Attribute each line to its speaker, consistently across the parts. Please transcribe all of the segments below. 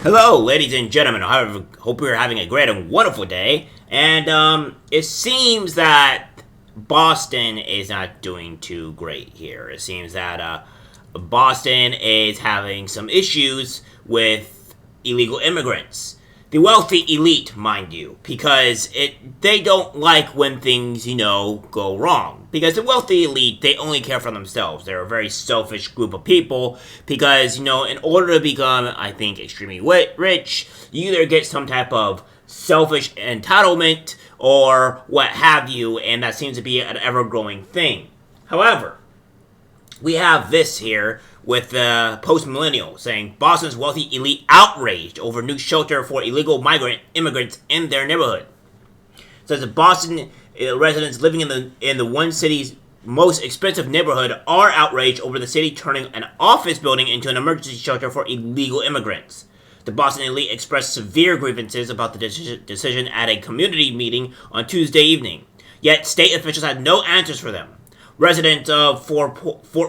Speaker 1: Hello, ladies and gentlemen. I hope you're having a great and wonderful day. And it seems that Boston is not doing too great here. It seems that Boston is having some issues with illegal immigrants. The wealthy elite, mind you, because they don't like when things, go wrong. Because the wealthy elite, they only care for themselves. They're a very selfish group of people because, in order to become, I think, extremely rich, you either get some type of selfish entitlement or what have you, and that seems to be an ever-growing thing. However, we have this here with the post-millennial saying Boston's wealthy elite outraged over new shelter for illegal immigrants in their neighborhood. It says that Boston residents living in the one city's most expensive neighborhood are outraged over the city turning an office building into an emergency shelter for illegal immigrants. The Boston elite expressed severe grievances about the decision at a community meeting on Tuesday evening. Yet state officials had no answers for them. Residents of Fort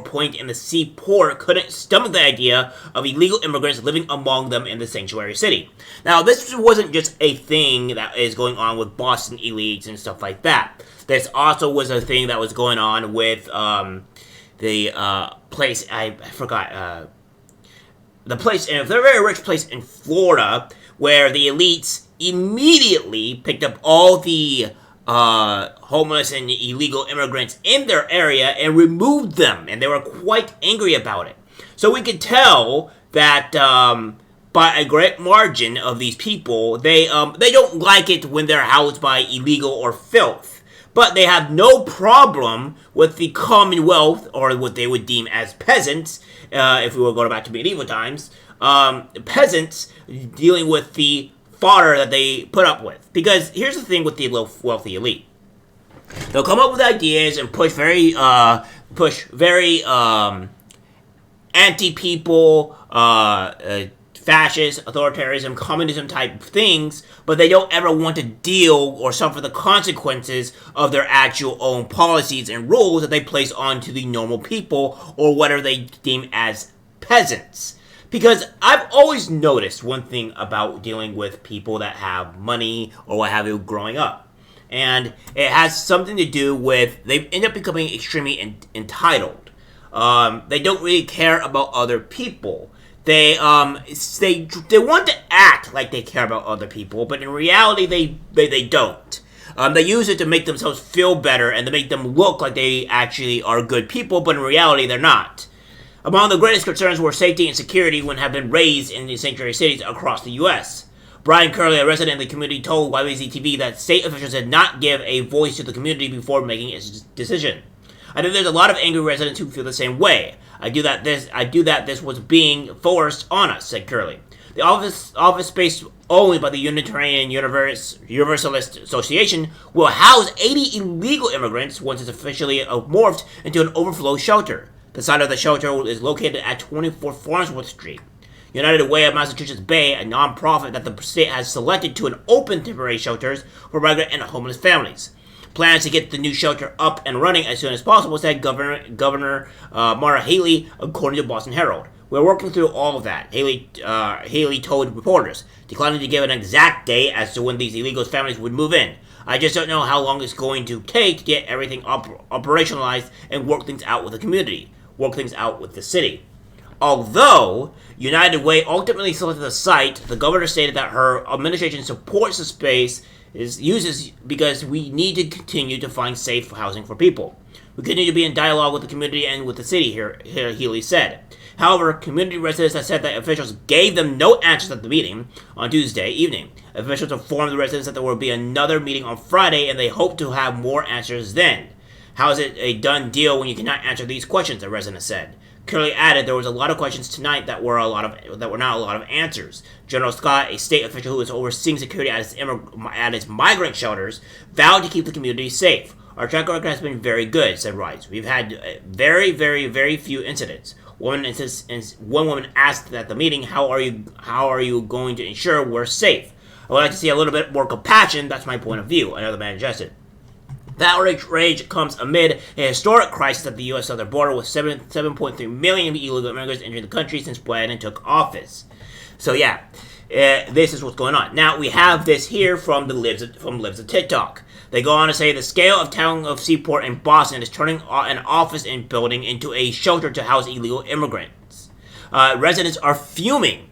Speaker 1: Point in the Seaport couldn't stomach the idea of illegal immigrants living among them in the sanctuary city. Now, this wasn't just a thing that is going on with Boston elites and stuff like that. This also was a thing that was going on with the place, I forgot, the place, a very rich place in Florida, where the elites immediately picked up all the homeless and illegal immigrants in their area and removed them, and they were quite angry about it. So we could tell that by a great margin of these people, they don't like it when they're housed by illegal or filth, but they have no problem with the Commonwealth, or what they would deem as peasants, if we were going back to medieval times, peasants dealing with the fodder that they put up with. Because here's the thing with the wealthy elite. They'll come up with ideas and push very anti-people, fascist, authoritarianism, communism type things, but they don't ever want to deal or suffer the consequences of their actual own policies and rules that they place onto the normal people or whatever they deem as peasants. Because I've always noticed one thing about dealing with people that have money or what have you growing up. And it has something to do with they end up becoming extremely entitled. They don't really care about other people. They want to act like they care about other people, but in reality they don't. They use it to make themselves feel better and to make them look like they actually are good people, but in reality they're not. Among the greatest concerns were safety and security when have been raised in the sanctuary cities across the U.S. Brian Curley, a resident in the community, told YBZ-TV that state officials did not give a voice to the community before making its decision. I think there's a lot of angry residents who feel the same way. I do that this was being forced on us, said Curley. The office space owned by the Unitarian Universalist Association will house 80 illegal immigrants once it's officially morphed into an overflow shelter. The site of the shelter is located at 24 Farnsworth Street. United Way of Massachusetts Bay, a non-profit that the state has selected to open temporary shelters for migrant and homeless families. Plans to get the new shelter up and running as soon as possible, said Governor Maura Haley, according to Boston Herald. We're working through all of that, Haley told reporters, declining to give an exact date as to when these illegal families would move in. I just don't know how long it's going to take to get everything operationalized and work things out with the community, work things out with the city. Although United Way ultimately selected the site, the governor stated that her administration supports the space uses because we need to continue to find safe housing for people. We continue to be in dialogue with the community and with the city, here Healy said. However, community residents have said that officials gave them no answers at the meeting on Tuesday evening. Officials informed the residents that there will be another meeting on Friday, and they hope to have more answers then. How is it a done deal when you cannot answer these questions? A resident said. Curley added there was a lot of questions tonight that were not a lot of answers. General Scott, a state official who is overseeing security at its migrant shelters, vowed to keep the community safe. Our track record has been very good, said Rice. We've had very, very, very few incidents. One woman asked at the meeting, "How are you going to ensure we're safe?" I would like to see a little bit more compassion. That's my point of view. Another man suggested. The outrage comes amid a historic crisis at the U.S. southern border with 7.3 million illegal immigrants entering the country since Biden took office. So yeah, This is what's going on. Now we have this here from Lives of TikTok. They go on to say the scale of town of Seaport in Boston is turning an office and building into a shelter to house illegal immigrants. Residents are fuming.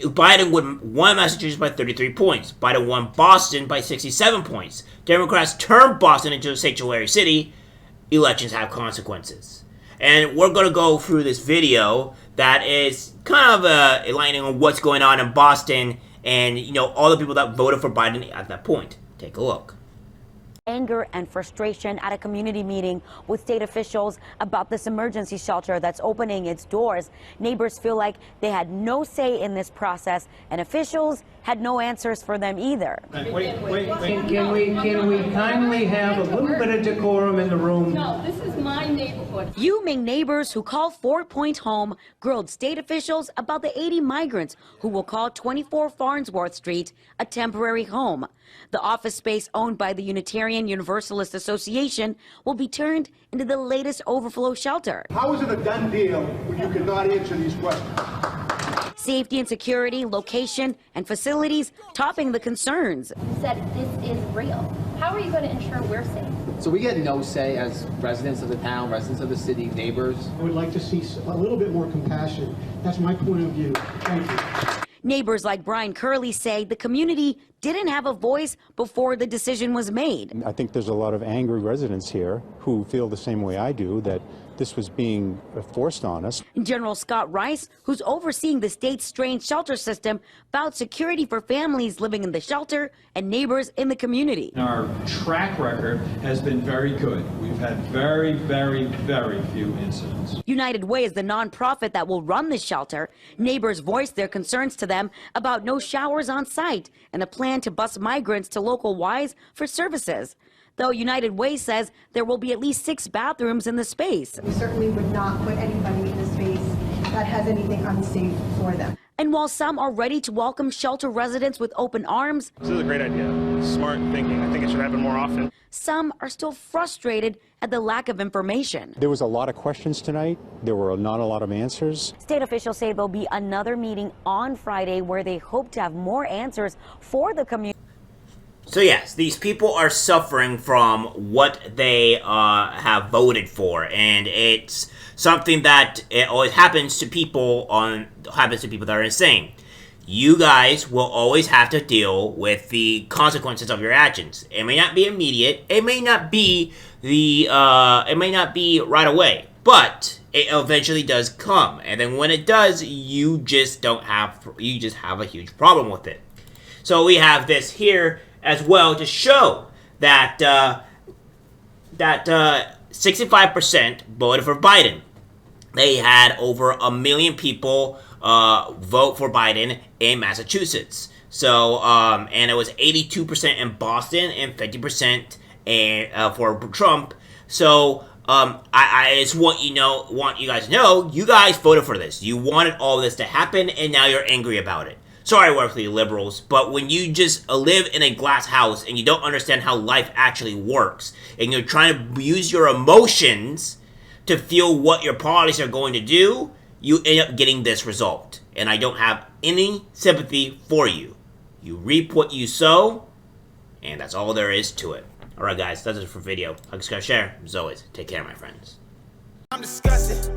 Speaker 1: Biden won Massachusetts by 33 points. Biden won Boston by 67 points. Democrats turned Boston into a sanctuary city. Elections have consequences. And we're going to go through this video that is kind of enlightening on what's going on in Boston and, you know, all the people that voted for Biden at that point. Take a look.
Speaker 2: Anger and frustration at a community meeting with state officials about this emergency shelter that's opening its doors. Neighbors feel like they had no say in this process, and officials had no answers for them either.
Speaker 3: Wait. Can we kindly have a little bit of decorum in the room?
Speaker 4: No, this is my neighborhood.
Speaker 2: Fuming neighbors who call Fort Point home grilled state officials about the 80 migrants who will call 24 Farnsworth Street a temporary home. The office space owned by the Unitarian Universalist Association will be turned into the latest overflow shelter.
Speaker 5: How is it a done deal when you cannot answer these questions?
Speaker 2: Safety and security, location, and facilities topping the concerns.
Speaker 4: You said this is real. How are you going to ensure we're safe?
Speaker 6: So we get no say as residents of the town, residents of the city, neighbors.
Speaker 5: I would like to see a little bit more compassion. That's my point of view. Thank you.
Speaker 2: Neighbors like Brian Curley say the community didn't have a voice before the decision was made.
Speaker 7: I think there's a lot of angry residents here who feel the same way I do, that this was being forced on us.
Speaker 2: General Scott Rice, who's overseeing the state's strange shelter system, vowed security for families living in the shelter and neighbors in the community.
Speaker 8: Our track record has been very good. We've had very, very, very few incidents.
Speaker 2: United Way is the nonprofit that will run the shelter. Neighbors voiced their concerns to them about no showers on site and a plan to bus migrants to local Ys for services. Though United Way says there will be at least 6 bathrooms in the space.
Speaker 9: We certainly would not put anybody in a space that has anything unsafe for them.
Speaker 2: And while some are ready to welcome shelter residents with open arms,
Speaker 10: this is a great idea. Smart thinking. I think it should happen more often.
Speaker 2: some are still frustrated at the lack of information.
Speaker 7: There was a lot of questions tonight. There were not a lot of answers.
Speaker 2: State officials say there'll be another meeting on Friday where they hope to have more answers for the community.
Speaker 1: So yes, these people are suffering from what they have voted for, and it's something that it always happens to people that are insane. You guys will always have to deal with the consequences of your actions. It may not be immediate. It may not be right away, but it eventually does come. And then when it does, you just have a huge problem with it. So we have this here as well to show that 65% voted for Biden. They had over 1 million people vote for Biden in Massachusetts. So, and it was 82% in Boston and 50% for Trump. So, I just want you guys to know, you guys voted for this. You wanted all this to happen, and now you're angry about it. Sorry, worldly liberals, but when you just live in a glass house and you don't understand how life actually works, and you're trying to use your emotions to feel what your policies are going to do, you end up getting this result. And I don't have any sympathy for you. You reap what you sow, and that's all there is to it. Alright guys, that's it for video. Like, subscribe, share. As always, take care, my friends.
Speaker 11: I'm disgusted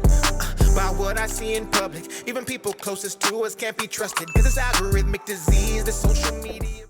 Speaker 11: by what I see in public. Even people closest to us can't be trusted. This is algorithmic disease, the social media.